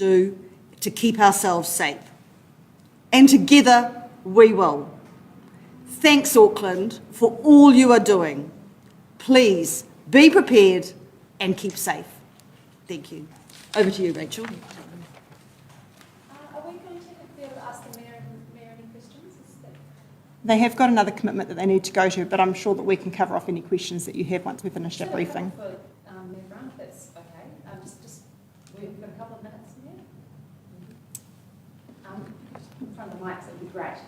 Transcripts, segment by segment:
do to keep ourselves safe. And together we will. Thanks, Auckland, for all you are doing. Please be prepared and keep safe. Thank you. Over to you, Rachel. Are we going to be able to ask the Mayor any questions? They have got another commitment that they need to go to, but I'm sure that we can cover off any questions that you have once we've finished that briefing. For Mayor Brown, if that's okay. We've got a couple of minutes here. In front of the mics, that would be great.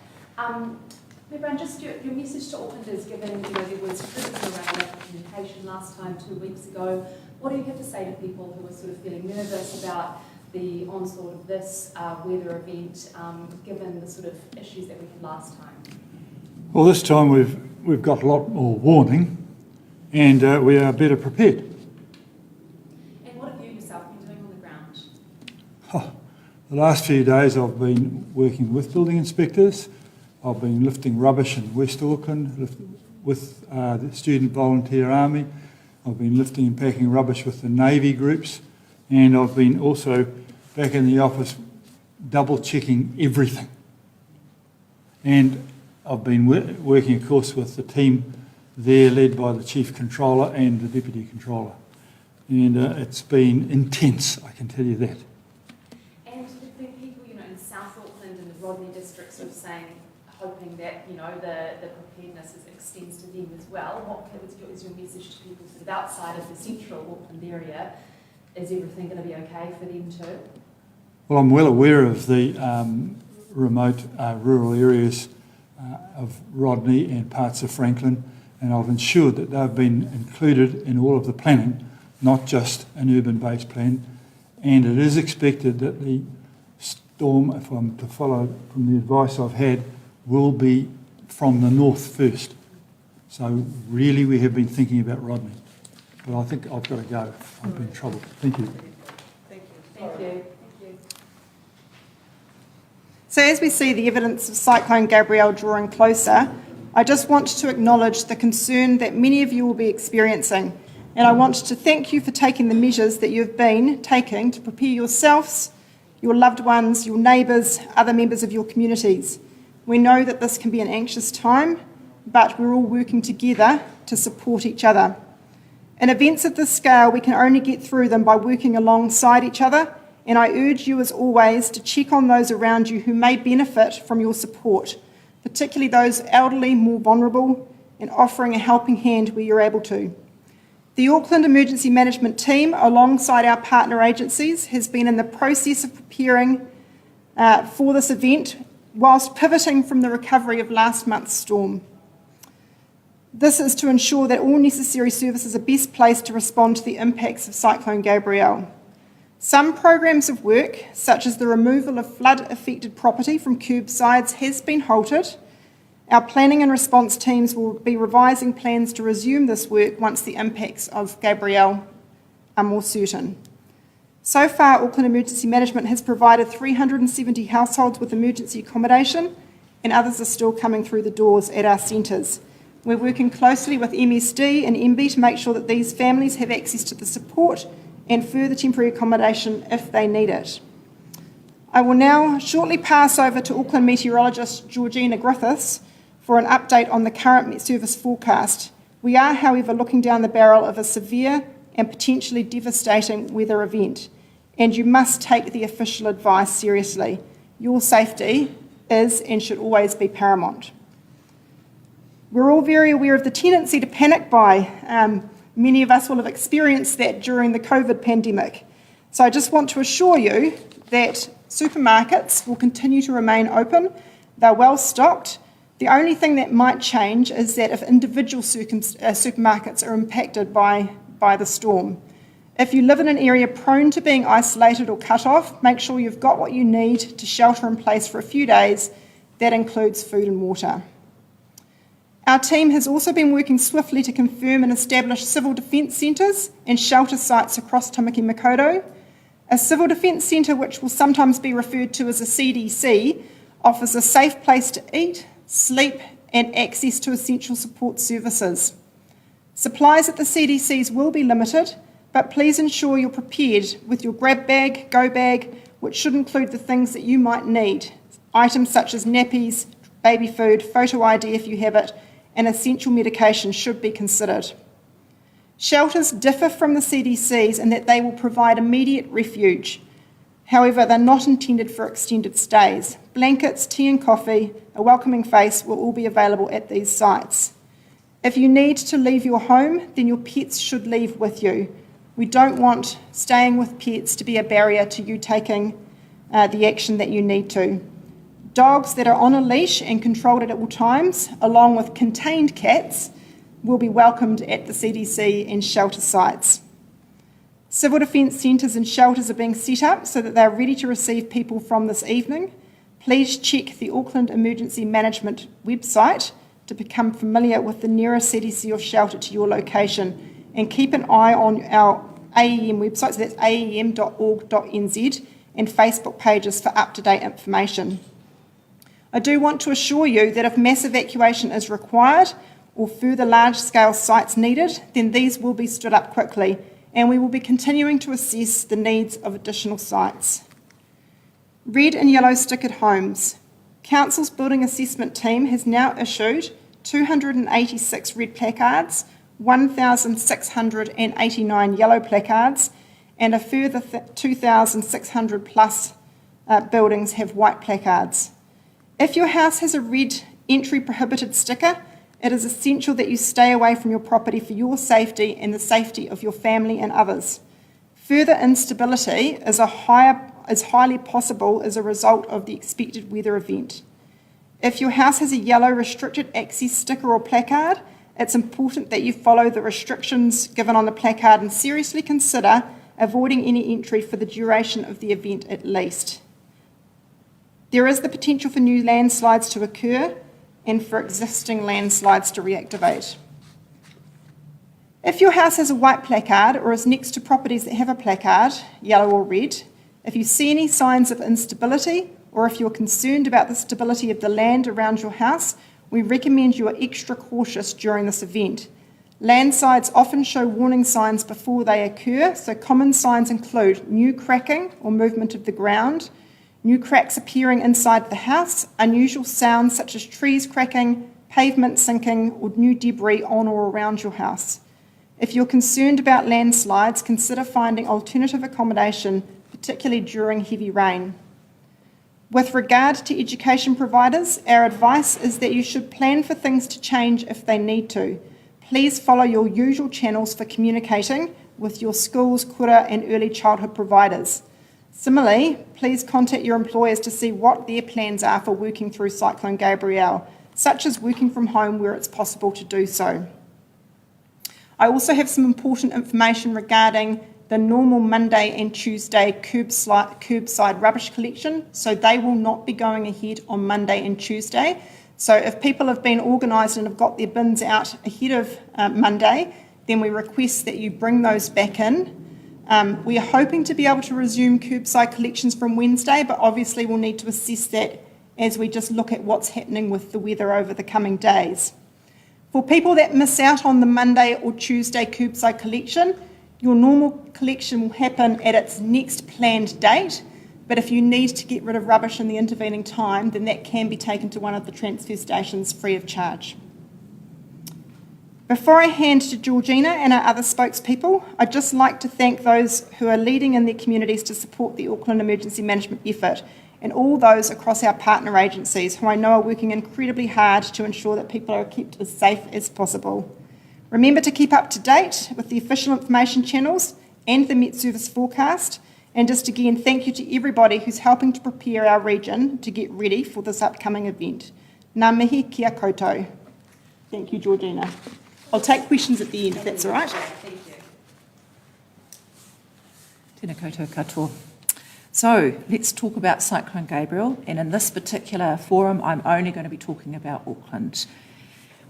Mayor Brown, just your message to Aucklanders, given there was criticism around lack of communication last time 2 weeks ago. What do you have to say to people who are sort of feeling nervous about the onslaught of this weather event, given the sort of issues that we had last time? Well, this time we've got a lot more warning, and we are better prepared. And what have you yourself been doing on the ground? The last few days I've been working with building inspectors. I've been lifting rubbish in West Auckland with the Student Volunteer Army. I've been lifting and packing rubbish with the Navy groups, and I've been also back in the office double checking everything. And I've been working, of course, with the team there led by the Chief Controller and the Deputy Controller. And it's been intense, I can tell you that. And there's been people, in South Auckland and the Rodney district sort of saying, hoping that, the preparedness extends to them as well. What is your message to people sort of outside of the central Auckland area? Is everything going to be okay for them too? Well, I'm well aware of the remote rural areas of Rodney and parts of Franklin, and I've ensured that they've been included in all of the planning, not just an urban-based plan. And it is expected that the storm, if I'm to follow from the advice I've had, will be from the north first. So really we have been thinking about Rodney. But I think I've got to go. I've been in trouble. Thank you. Thank you. So as we see the evidence of Cyclone Gabrielle drawing closer, I just want to acknowledge the concern that many of you will be experiencing. And I want to thank you for taking the measures that you've been taking to prepare yourselves, your loved ones, your neighbours, other members of your communities. We know that this can be an anxious time, but we're all working together to support each other. In events of this scale, we can only get through them by working alongside each other, and I urge you as always to check on those around you who may benefit from your support, particularly those elderly, more vulnerable, and offering a helping hand where you're able to. The Auckland Emergency Management team, alongside our partner agencies, has been in the process of preparing for this event whilst pivoting from the recovery of last month's storm. This is to ensure that all necessary services are best placed to respond to the impacts of Cyclone Gabrielle. Some programs of work, such as the removal of flood-affected property from curbsides, has been halted. Our planning and response teams will be revising plans to resume this work once the impacts of Gabrielle are more certain. So far, Auckland Emergency Management has provided 370 households with emergency accommodation, and others are still coming through the doors at our centres. We're working closely with MSD and MB to make sure that these families have access to the support and further temporary accommodation if they need it. I will now shortly pass over to Auckland meteorologist Georgina Griffiths for an update on the current service forecast. We are, however, looking down the barrel of a severe and potentially devastating weather event, and you must take the official advice seriously. Your safety is and should always be paramount. We're all very aware of the tendency to panic buy. Many of us will have experienced that during the COVID pandemic. So I just want to assure you that supermarkets will continue to remain open. They're well stocked. The only thing that might change is that if individual supermarkets are impacted by the storm. If you live in an area prone to being isolated or cut off, make sure you've got what you need to shelter in place for a few days. That includes food and water. Our team has also been working swiftly to confirm and establish civil defence centres and shelter sites across Tamaki Makaurau. A civil defence centre, which will sometimes be referred to as a CDC, offers a safe place to eat, sleep and access to essential support services. Supplies at the CDCs will be limited, but please ensure you're prepared with your grab bag, go bag, which should include the things that you might need. Items such as nappies, baby food, photo ID if you have it, and essential medication should be considered. Shelters differ from the CDCs in that they will provide immediate refuge. However, they're not intended for extended stays. Blankets, tea and coffee, a welcoming face will all be available at these sites. If you need to leave your home, then your pets should leave with you. We don't want staying with pets to be a barrier to you taking the action that you need to. Dogs that are on a leash and controlled at all times, along with contained cats, will be welcomed at the CDC and shelter sites. Civil defence centres and shelters are being set up so that they are ready to receive people from this evening. Please check the Auckland Emergency Management website to become familiar with the nearest CDC or shelter to your location, and keep an eye on our AEM website, so that's aem.org.nz, and Facebook pages for up-to-date information. I do want to assure you that if mass evacuation is required or further large-scale sites needed, then these will be stood up quickly, and we will be continuing to assess the needs of additional sites. Red and yellow stickered homes. Council's building assessment team has now issued 286 red placards, 1,689 yellow placards, and a further 2,600 plus buildings have white placards. If your house has a red entry prohibited sticker, it is essential that you stay away from your property for your safety and the safety of your family and others. Further instability is highly possible as a result of the expected weather event. If your house has a yellow restricted access sticker or placard, it's important that you follow the restrictions given on the placard and seriously consider avoiding any entry for the duration of the event at least. There is the potential for new landslides to occur and for existing landslides to reactivate. If your house has a white placard or is next to properties that have a placard, yellow or red, if you see any signs of instability or if you're concerned about the stability of the land around your house, we recommend you are extra cautious during this event. Landslides often show warning signs before they occur, so common signs include new cracking or movement of the ground, new cracks appearing inside the house, unusual sounds such as trees cracking, pavement sinking, or new debris on or around your house. If you're concerned about landslides, consider finding alternative accommodation, particularly during heavy rain. With regard to education providers, our advice is that you should plan for things to change if they need to. Please follow your usual channels for communicating with your schools, kura, and early childhood providers. Similarly, please contact your employers to see what their plans are for working through Cyclone Gabrielle, such as working from home where it's possible to do so. I also have some important information regarding the normal Monday and Tuesday curbside rubbish collection, so they will not be going ahead on Monday and Tuesday. So if people have been organised and have got their bins out ahead of Monday, then we request that you bring those back in. We are hoping to be able to resume curbside collections from Wednesday, but obviously we'll need to assess that as we just look at what's happening with the weather over the coming days. For people that miss out on the Monday or Tuesday curbside collection, your normal collection will happen at its next planned date, but if you need to get rid of rubbish in the intervening time, then that can be taken to one of the transfer stations free of charge. Before I hand to Georgina and our other spokespeople, I'd just like to thank those who are leading in their communities to support the Auckland Emergency Management effort, and all those across our partner agencies who I know are working incredibly hard to ensure that people are kept as safe as possible. Remember to keep up to date with the official information channels and the Met Service forecast, and just again, thank you to everybody who's helping to prepare our region to get ready for this upcoming event. Ngā mihi kia koutou. Thank you, Georgina. I'll take questions at the end, if that's all right. Thank you. Tēnā koutou katoa. So let's talk about Cyclone Gabrielle, and in this particular forum I'm only going to be talking about Auckland.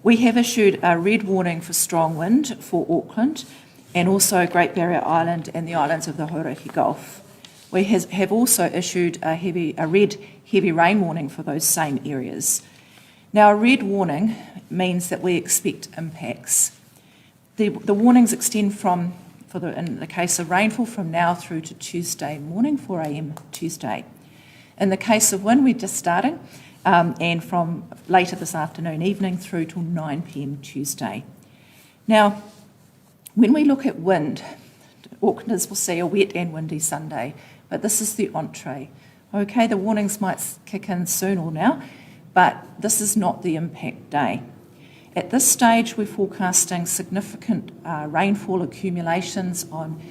We have issued a red warning for strong wind for Auckland and also Great Barrier Island and the islands of the Hauraki Gulf. We have also issued a red heavy rain warning for those same areas. Now, a red warning means that we expect impacts. The warnings extend for in the case of rainfall from now through to Tuesday morning, 4 a.m. Tuesday. In the case of wind, we're just starting, and from later this afternoon, evening through till 9 p.m. Tuesday. Now, when we look at wind, Aucklanders will see a wet and windy Sunday, but this is the entree. Okay, the warnings might kick in soon or now, but this is not the impact day. At this stage, we're forecasting significant rainfall accumulations on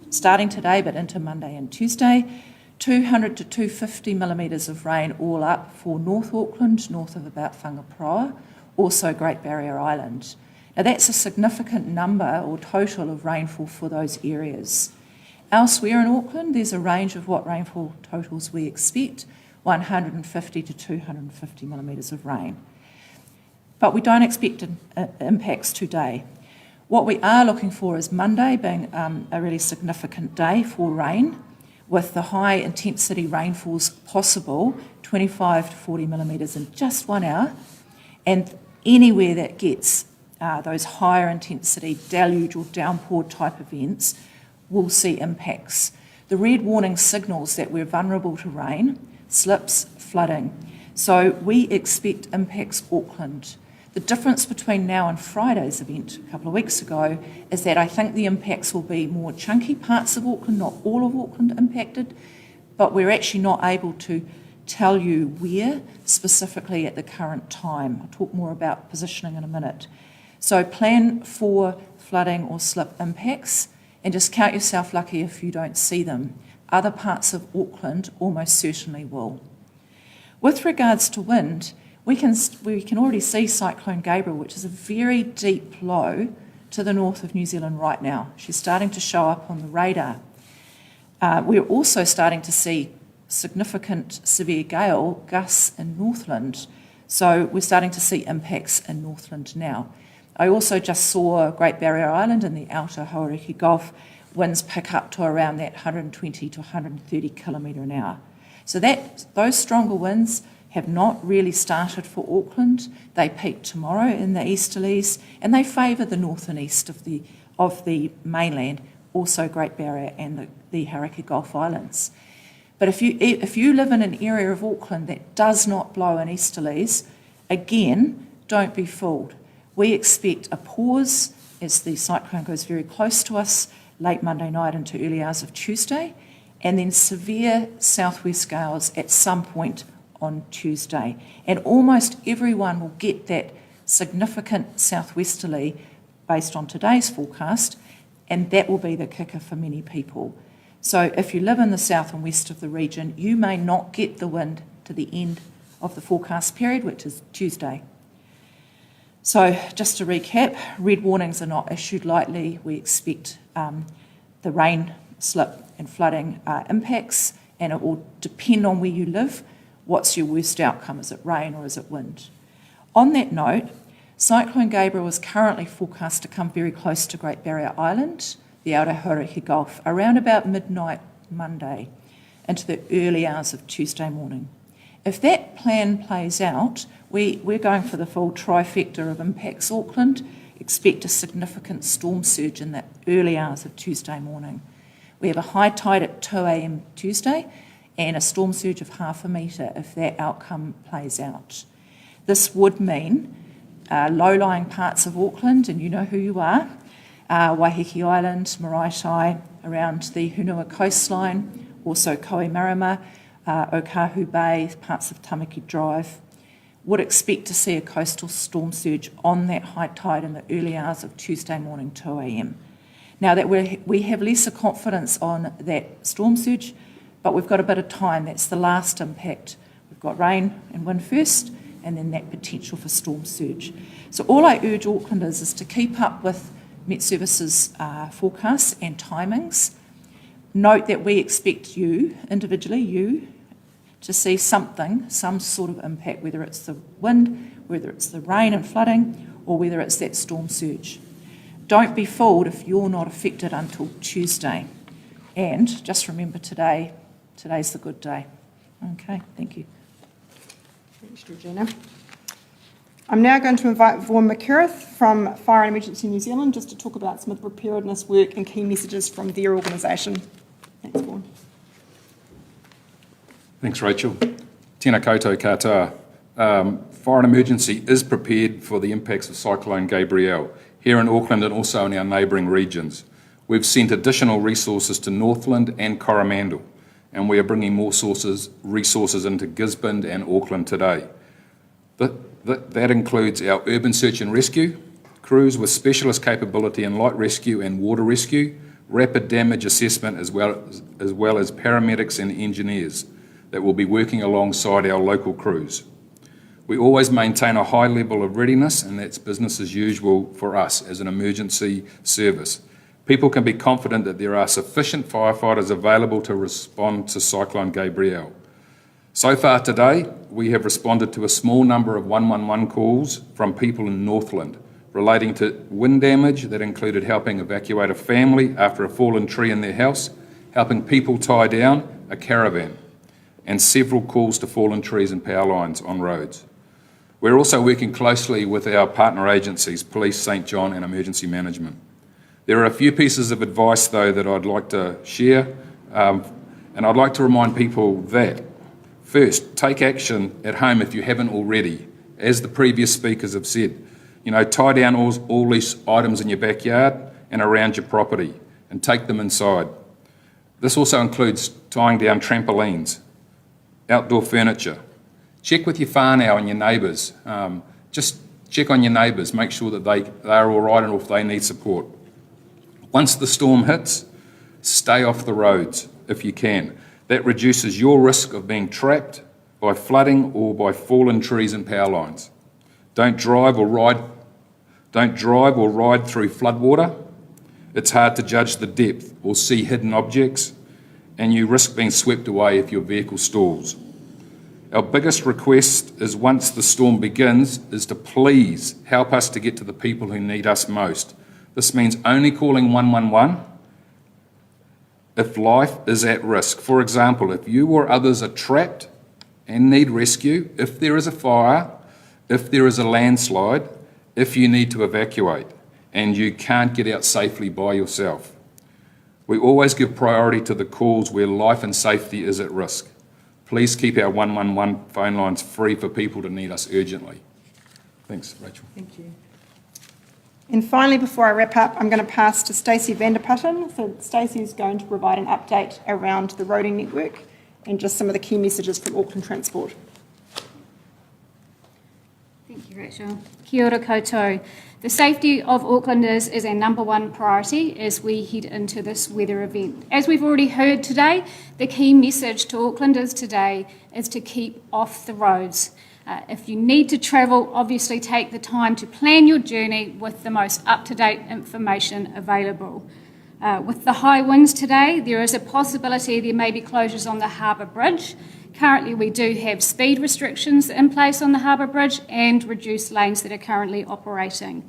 starting today but into Monday and Tuesday, 200 to 250 millimetres of rain all up for North Auckland, north of about Whangaproa, also Great Barrier Island. Now that's a significant number or total of rainfall for those areas. Elsewhere in Auckland, there's a range of what rainfall totals we expect, 150 to 250 millimetres of rain. But we don't expect impacts today. What we are looking for is Monday being a really significant day for rain, with the high intensity rainfalls possible, 25 to 40 millimetres in just 1 hour, and anywhere that gets those higher intensity deluge or downpour type events will see impacts. The red warning signals that we're vulnerable to rain, slips, flooding. So we expect impacts Auckland. The difference between now and Friday's event a couple of weeks ago is that I think the impacts will be more chunky parts of Auckland, not all of Auckland impacted, but we're actually not able to tell you where specifically at the current time. I'll talk more about positioning in a minute. So plan for flooding or slip impacts and just count yourself lucky if you don't see them. Other parts of Auckland almost certainly will. With regards to wind, we can already see Cyclone Gabrielle, which is a very deep low to the north of New Zealand right now. She's starting to show up on the radar. We're also starting to see significant severe gale gusts in Northland. So we're starting to see impacts in Northland now. I also just saw Great Barrier Island in the outer Hauriki Gulf, winds pick up to around that 120 to 130 kilometre an hour. So those stronger winds have not really started for Auckland. They peak tomorrow in the easterlies, and they favour the north and east of the mainland, also Great Barrier and the Hauriki Gulf Islands. But if you live in an area of Auckland that does not blow in easterlies, again, don't be fooled. We expect a pause as the cyclone goes very close to us late Monday night into early hours of Tuesday, and then severe southwest gales at some point on Tuesday. And almost everyone will get that significant southwesterly based on today's forecast, and that will be the kicker for many people. So if you live in the south and west of the region, you may not get the wind to the end of the forecast period, which is Tuesday. So just to recap, red warnings are not issued lightly. We expect the rain, slip and flooding impacts, and it will depend on where you live. What's your worst outcome? Is it rain or is it wind? On that note, Cyclone Gabrielle is currently forecast to come very close to Great Barrier Island, the outer Hauriki Gulf, around about midnight Monday into the early hours of Tuesday morning. If that plan plays out, we're going for the full trifecta of impacts Auckland. Expect a significant storm surge in the early hours of Tuesday morning. We have a high tide at 2 a.m. Tuesday and a storm surge of 0.5 metre if that outcome plays out. This would mean low-lying parts of Auckland, and you know who you are, Waiheke Island, Maraetai, around the Hunua coastline, also Kohimarama, Okahu Bay, parts of Tamaki Drive, would expect to see a coastal storm surge on that high tide in the early hours of Tuesday morning, 2 a.m. Now that we have lesser confidence on that storm surge, but we've got a bit of time. That's the last impact. We've got rain and wind first, and then that potential for storm surge. So all I urge Aucklanders is to keep up with Met Services forecasts and timings. Note that we expect you, individually, to see something, some sort of impact, whether it's the wind, whether it's the rain and flooding, or whether it's that storm surge. Don't be fooled if you're not affected until Tuesday. And just remember today's the good day. Okay, thank you. Thanks, Georgina. I'm now going to invite Vaughan McCurith from Fire and Emergency New Zealand just to talk about some of the preparedness work and key messages from their organisation. Thanks, Vaughan. Thanks, Rachel. Tēnā koutou katoa. Fire and Emergency is prepared for the impacts of Cyclone Gabrielle here in Auckland and also in our neighbouring regions. We've sent additional resources to Northland and Coromandel, and we are bringing more resources into Gisborne and Auckland today. That includes our urban search and rescue crews with specialist capability in light rescue and water rescue, rapid damage assessment, as well as paramedics and engineers that will be working alongside our local crews. We always maintain a high level of readiness, and that's business as usual for us as an emergency service. People can be confident that there are sufficient firefighters available to respond to Cyclone Gabrielle. So far today, we have responded to a small number of 111 calls from people in Northland relating to wind damage that included helping evacuate a family after a fallen tree in their house, helping people tie down a caravan, and several calls to fallen trees and power lines on roads. We're also working closely with our partner agencies, Police, St John and Emergency Management. There are a few pieces of advice, though, that I'd like to share, and I'd like to remind people that first, take action at home if you haven't already. As the previous speakers have said, tie down all these items in your backyard and around your property and take them inside. This also includes tying down trampolines, outdoor furniture. Check with your whānau and your neighbours. Just check on your neighbours, make sure that they are all right and if they need support. Once the storm hits, stay off the roads if you can. That reduces your risk of being trapped by flooding or by fallen trees and power lines. Don't drive or ride through floodwater. It's hard to judge the depth or see hidden objects, and you risk being swept away if your vehicle stalls. Our biggest request is once the storm begins is to please help us to get to the people who need us most. This means only calling 111 if life is at risk. For example, if you or others are trapped and need rescue, if there is a fire, if there is a landslide, if you need to evacuate and you can't get out safely by yourself. We always give priority to the calls where life and safety is at risk. Please keep our 111 phone lines free for people to need us urgently. Thanks, Rachel. Thank you. And finally, before I wrap up, I'm going to pass to Stacey Vanderputten. So Stacey is going to provide an update around the roading network and just some of the key messages from Auckland Transport. Thank you, Rachel. Kia ora koutou. The safety of Aucklanders is our number one priority as we head into this weather event. As we've already heard today, the key message to Aucklanders today is to keep off the roads. If you need to travel, obviously take the time to plan your journey with the most up-to-date information available. With the high winds today, there is a possibility there may be closures on the Harbour Bridge. Currently, we do have speed restrictions in place on the Harbour Bridge and reduced lanes that are currently operating.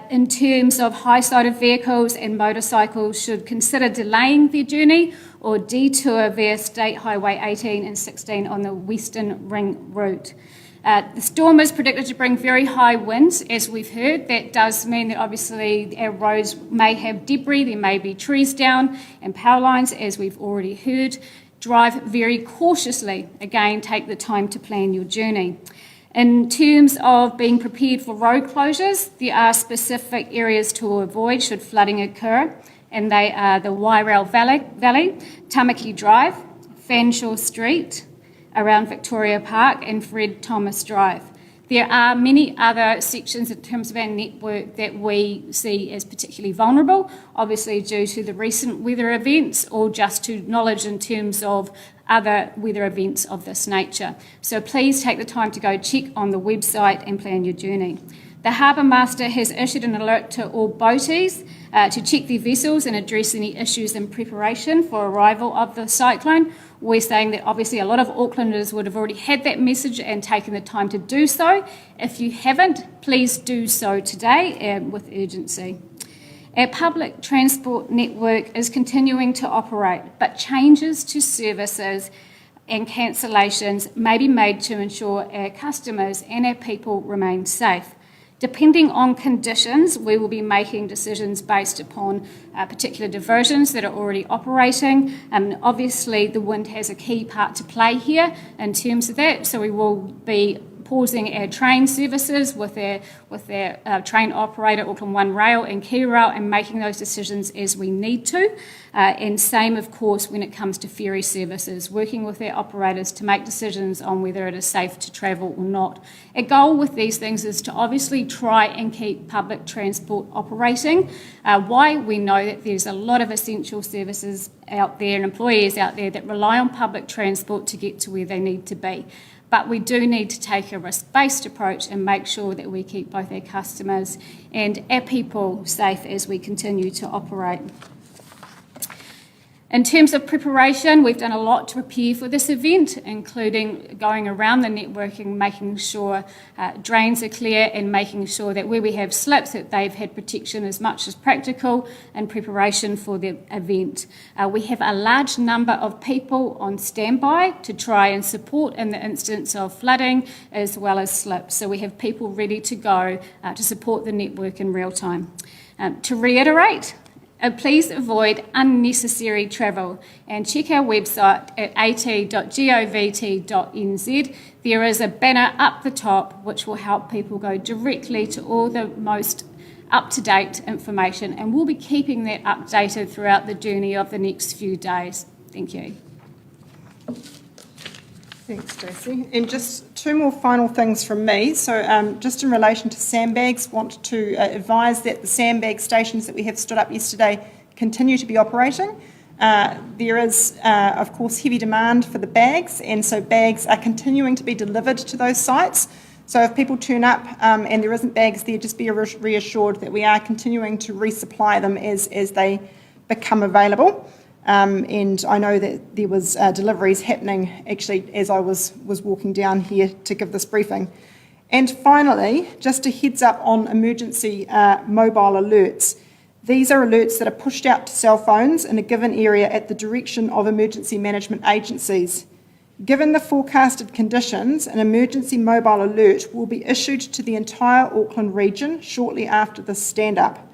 In terms of high-sided vehicles and motorcycles should consider delaying their journey or detour via State Highway 18 and 16 on the Western Ring route. The storm is predicted to bring very high winds, as we've heard. That does mean that obviously our roads may have debris, there may be trees down and power lines, as we've already heard. Drive very cautiously. Again, take the time to plan your journey. In terms of being prepared for road closures, there are specific areas to avoid should flooding occur, and they are the Wairau Valley, Tamaki Drive, Fanshawe Street, around Victoria Park, and Fred Thomas Drive. There are many other sections in terms of our network that we see as particularly vulnerable, obviously due to the recent weather events or just to knowledge in terms of other weather events of this nature. So please take the time to go check on the website and plan your journey. The Harbour Master has issued an alert to all boaties to check their vessels and address any issues in preparation for arrival of the cyclone. We're saying that obviously a lot of Aucklanders would have already had that message and taken the time to do so. If you haven't, please do so today with urgency. Our public transport network is continuing to operate, but changes to services and cancellations may be made to ensure our customers and our people remain safe. Depending on conditions, we will be making decisions based upon particular diversions that are already operating. Obviously, the wind has a key part to play here in terms of that, so we will be pausing our train services with our train operator, Auckland One Rail and Key Rail, and making those decisions as we need to. And same, of course, when it comes to ferry services, working with our operators to make decisions on whether it is safe to travel or not. Our goal with these things is to obviously try and keep public transport operating. Why? We know that there's a lot of essential services out there and employees out there that rely on public transport to get to where they need to be. But we do need to take a risk-based approach and make sure that we keep both our customers and our people safe as we continue to operate. In terms of preparation, we've done a lot to prepare for this event, including going around the networking, making sure drains are clear and making sure that where we have slips that they've had protection as much as practical in preparation for the event. We have a large number of people on standby to try and support in the instance of flooding as well as slips. So we have people ready to go to support the network in real time. To reiterate, please avoid unnecessary travel and check our website at at.govt.nz. There is a banner up the top which will help people go directly to all the most up-to-date information, and we'll be keeping that updated throughout the journey of the next few days. Thank you. Thanks, Tracy. And just two more final things from me. So just in relation to sandbags, want to advise that the sandbag stations that we have stood up yesterday continue to be operating. There is, of course, heavy demand for the bags, and so bags are continuing to be delivered to those sites. So if people turn up and there isn't bags there, just be reassured that we are continuing to resupply them as they become available. And I know that there was deliveries happening actually as I was walking down here to give this briefing. And finally, just a heads up on emergency mobile alerts. These are alerts that are pushed out to cell phones in a given area at the direction of emergency management agencies. Given the forecasted conditions, an emergency mobile alert will be issued to the entire Auckland region shortly after this stand-up.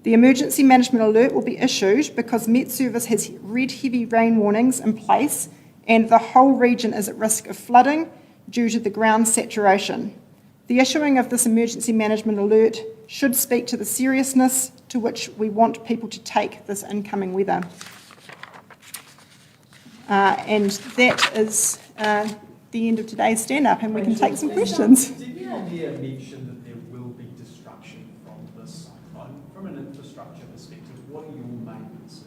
The emergency management alert will be issued because Met Service has red heavy rain warnings in place and the whole region is at risk of flooding due to the ground saturation. The issuing of this emergency management alert should speak to the seriousness to which we want people to take this incoming weather. And that is the end of today's stand-up, and we can take some questions. Did you mention that there will be destruction from this cyclone? From an infrastructure perspective, what are your main concerns?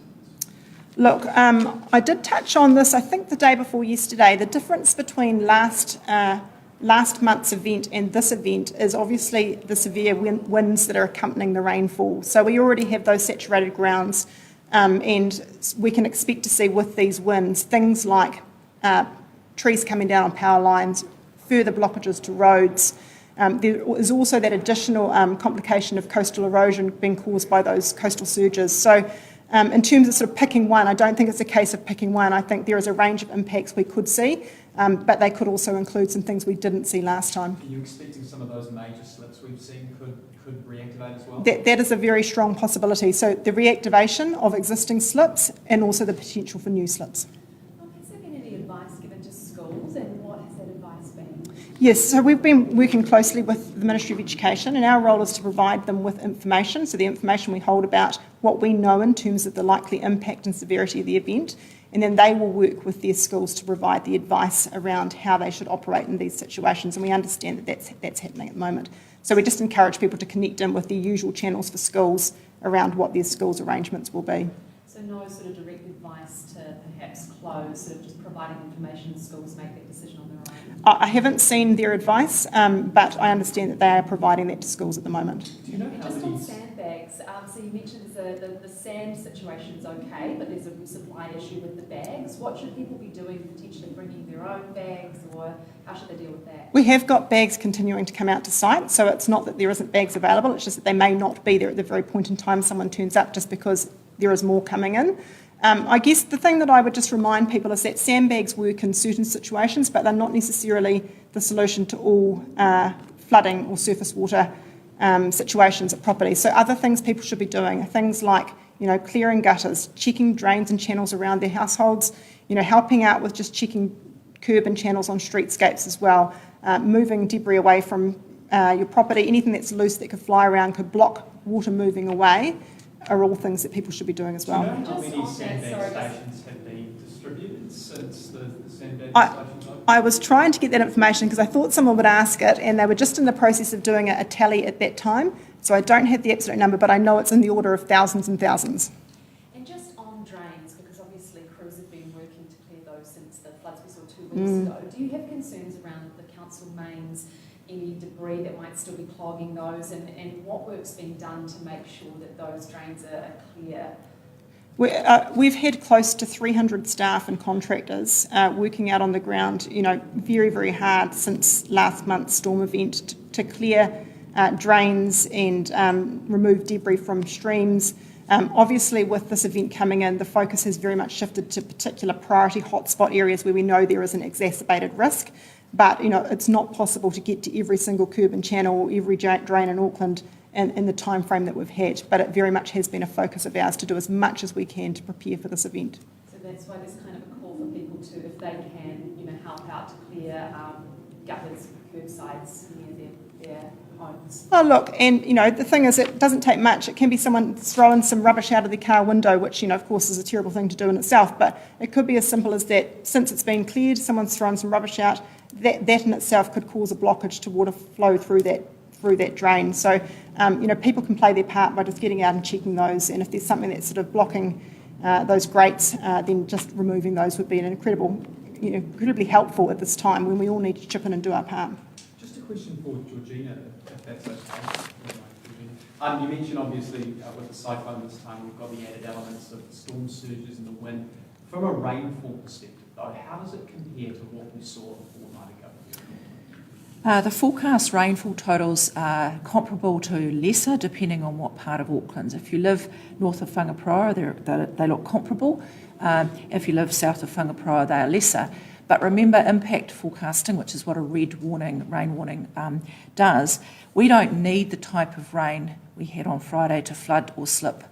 Look, I did touch on this, I think the day before yesterday. The difference between last month's event and this event is obviously the severe winds that are accompanying the rainfall. So we already have those saturated grounds, and we can expect to see with these winds things like trees coming down on power lines, further blockages to roads. There is also that additional complication of coastal erosion being caused by those coastal surges. So in terms of sort of picking one, I don't think it's a case of picking one. I think there is a range of impacts we could see, but they could also include some things we didn't see last time. Are you expecting some of those major slips we've seen could reactivate as well? That is a very strong possibility. So the reactivation of existing slips and also the potential for new slips. Has there been any advice given to schools, and what has that advice been? Yes, so we've been working closely with the Ministry of Education, and our role is to provide them with information, so the information we hold about what we know in terms of the likely impact and severity of the event, and then they will work with their schools to provide the advice around how they should operate in these situations, and we understand that that's happening at the moment. So we just encourage people to connect in with the usual channels for schools around what their schools' arrangements will be. So no sort of direct advice to perhaps close, sort of just providing information, schools make that decision on their own? I haven't seen their advice, but I understand that they are providing that to schools at the moment. Do you know how just many... on sandbags, so you mentioned the sand situation's okay, but there's a supply issue with the bags. What should people be doing, potentially bringing their own bags, or how should they deal with that? We have got bags continuing to come out to site, so it's not that there isn't bags available, it's just that they may not be there at the very point in time someone turns up, just because there is more coming in. I guess the thing that I would just remind people is that sandbags work in certain situations, but they're not necessarily the solution to all flooding or surface water situations at properties. So other things people should be doing are things like, clearing gutters, checking drains and channels around their households, helping out with just checking curb and channels on streetscapes as well, moving debris away from your property. Anything that's loose that could fly around, could block water moving away, are all things that people should be doing as well. Do you know how Just many on that, sandbag sorry, stations have been distributed since the sandbag I- stations opened? I was trying to get that information because I thought someone would ask it, and they were just in the process of doing a tally at that time. So I don't have the absolute number, but I know it's in the order of thousands and thousands. And just on drains, because obviously crews have been working to clear those since the floods we saw 2 weeks ago. Do you have concerns around the council mains, any debris that might still be clogging those, and what work's being done to make sure that those drains are clear? We've had close to 300 staff and contractors working out on the ground, very, very hard since last month's storm event to clear drains and remove debris from streams. Obviously, with this event coming in, the focus has very much shifted to particular priority hotspot areas where we know there is an exacerbated risk. But, it's not possible to get to every single curb and channel or every drain in Auckland in the time frame that we've had. But it very much has been a focus of ours to do as much as we can to prepare for this event. So that's why there's kind of a call for people to, if they can, help out to clear gutters, curbsides near their homes. Oh, look, and, the thing is, it doesn't take much. It can be someone throwing some rubbish out of their car window, which, of course, is a terrible thing to do in itself. But it could be as simple as that, since it's been cleared, someone's thrown some rubbish out. That in itself could cause a blockage to water flow through that drain. So, people can play their part by just getting out and checking those. And if there's something that's sort of blocking those grates, then just removing those would be an incredibly helpful at this time when we all need to chip in and do our part. Just a question for Georgina, if that's okay. You mentioned obviously with the cyclone this time, we've got the added elements of the storm surges and the wind. From a rainfall perspective, though, how does it compare to what we saw a fortnight ago? The forecast rainfall totals are comparable to lesser depending on what part of Auckland. If you live north of Whangaparoa, they look comparable. If you live south of Whangaparoa, they are lesser. But remember, impact forecasting, which is what a rain warning does, we don't need the type of rain we had on Friday to flood or slip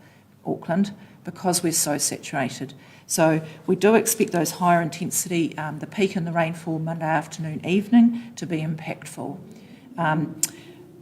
Auckland because we're so saturated. So we do expect those higher intensity, the peak in the rainfall Monday afternoon, evening, to be impactful.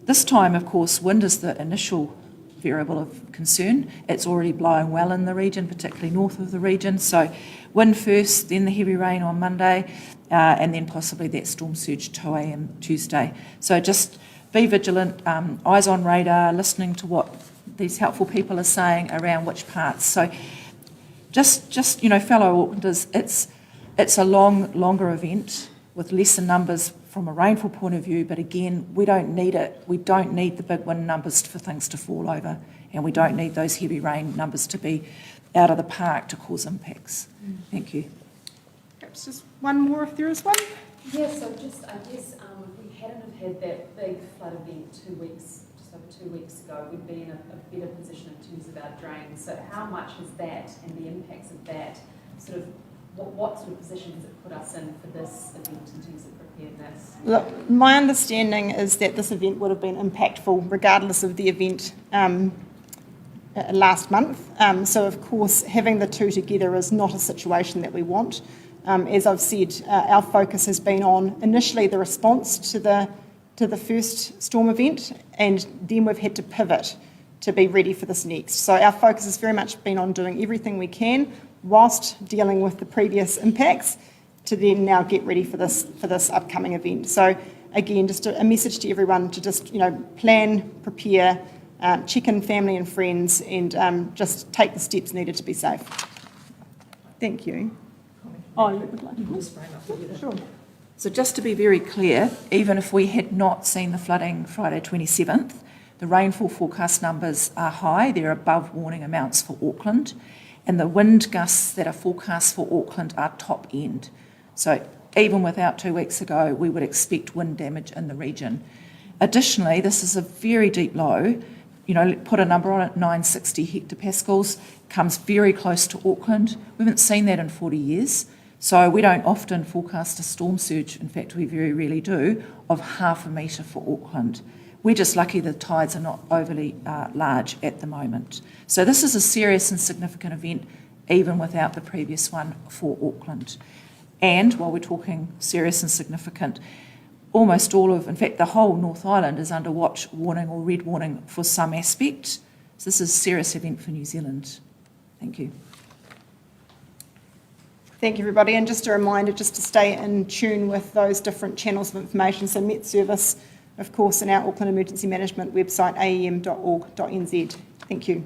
This time, of course, wind is the initial variable of concern. It's already blowing well in the region, particularly north of the region. So wind first, then the heavy rain on Monday, and then possibly that storm surge 2 a.m. Tuesday. So just be vigilant, eyes on radar, listening to what these helpful people are saying around which parts. So just fellow Aucklanders, it's a longer event with lesser numbers from a rainfall point of view, but again, we don't need it. We don't need the big wind numbers for things to fall over, and we don't need those heavy rain numbers to be out of the park to cause impacts. Thank you. Perhaps just one more if there is one. Yeah, so just, I guess, if we hadn't have had that big flood event just over 2 weeks ago, we'd be in a better position in terms of our drains. So how much has that and the impacts of that sort of, what sort of position has it put us in for this event in terms of preparedness? Look, my understanding is that this event would have been impactful regardless of the event last month. So, of course, having the two together is not a situation that we want. As I've said, our focus has been on initially the response to the first storm event, and then we've had to pivot to be ready for this next. So our focus has very much been on doing everything we can whilst dealing with the previous impacts to then now get ready for this upcoming event. So again, just a message to everyone to just plan, prepare, check in family and friends, and just take the steps needed to be safe. Thank you. Oh, you would like to? Sure. So just to be very clear, even if we had not seen the flooding Friday 27th, the rainfall forecast numbers are high. They're above warning amounts for Auckland, and the wind gusts that are forecast for Auckland are top end. So even without 2 weeks ago, we would expect wind damage in the region. Additionally, this is a very deep low. put a number on it, 960 hectopascals, comes very close to Auckland. We haven't seen that in 40 years. So we don't often forecast a storm surge, in fact we very rarely do, of 0.5 metre for Auckland. We're just lucky the tides are not overly large at the moment. So this is a serious and significant event, even without the previous one for Auckland. And while we're talking serious and significant, almost all of, in fact, the whole North Island is under watch warning or red warning for some aspect. So this is a serious event for New Zealand. Thank you. Thank you, everybody. And just a reminder, just to stay in tune with those different channels of information. So Met Service, of course, and our Auckland Emergency Management website, aem.org.nz. Thank you.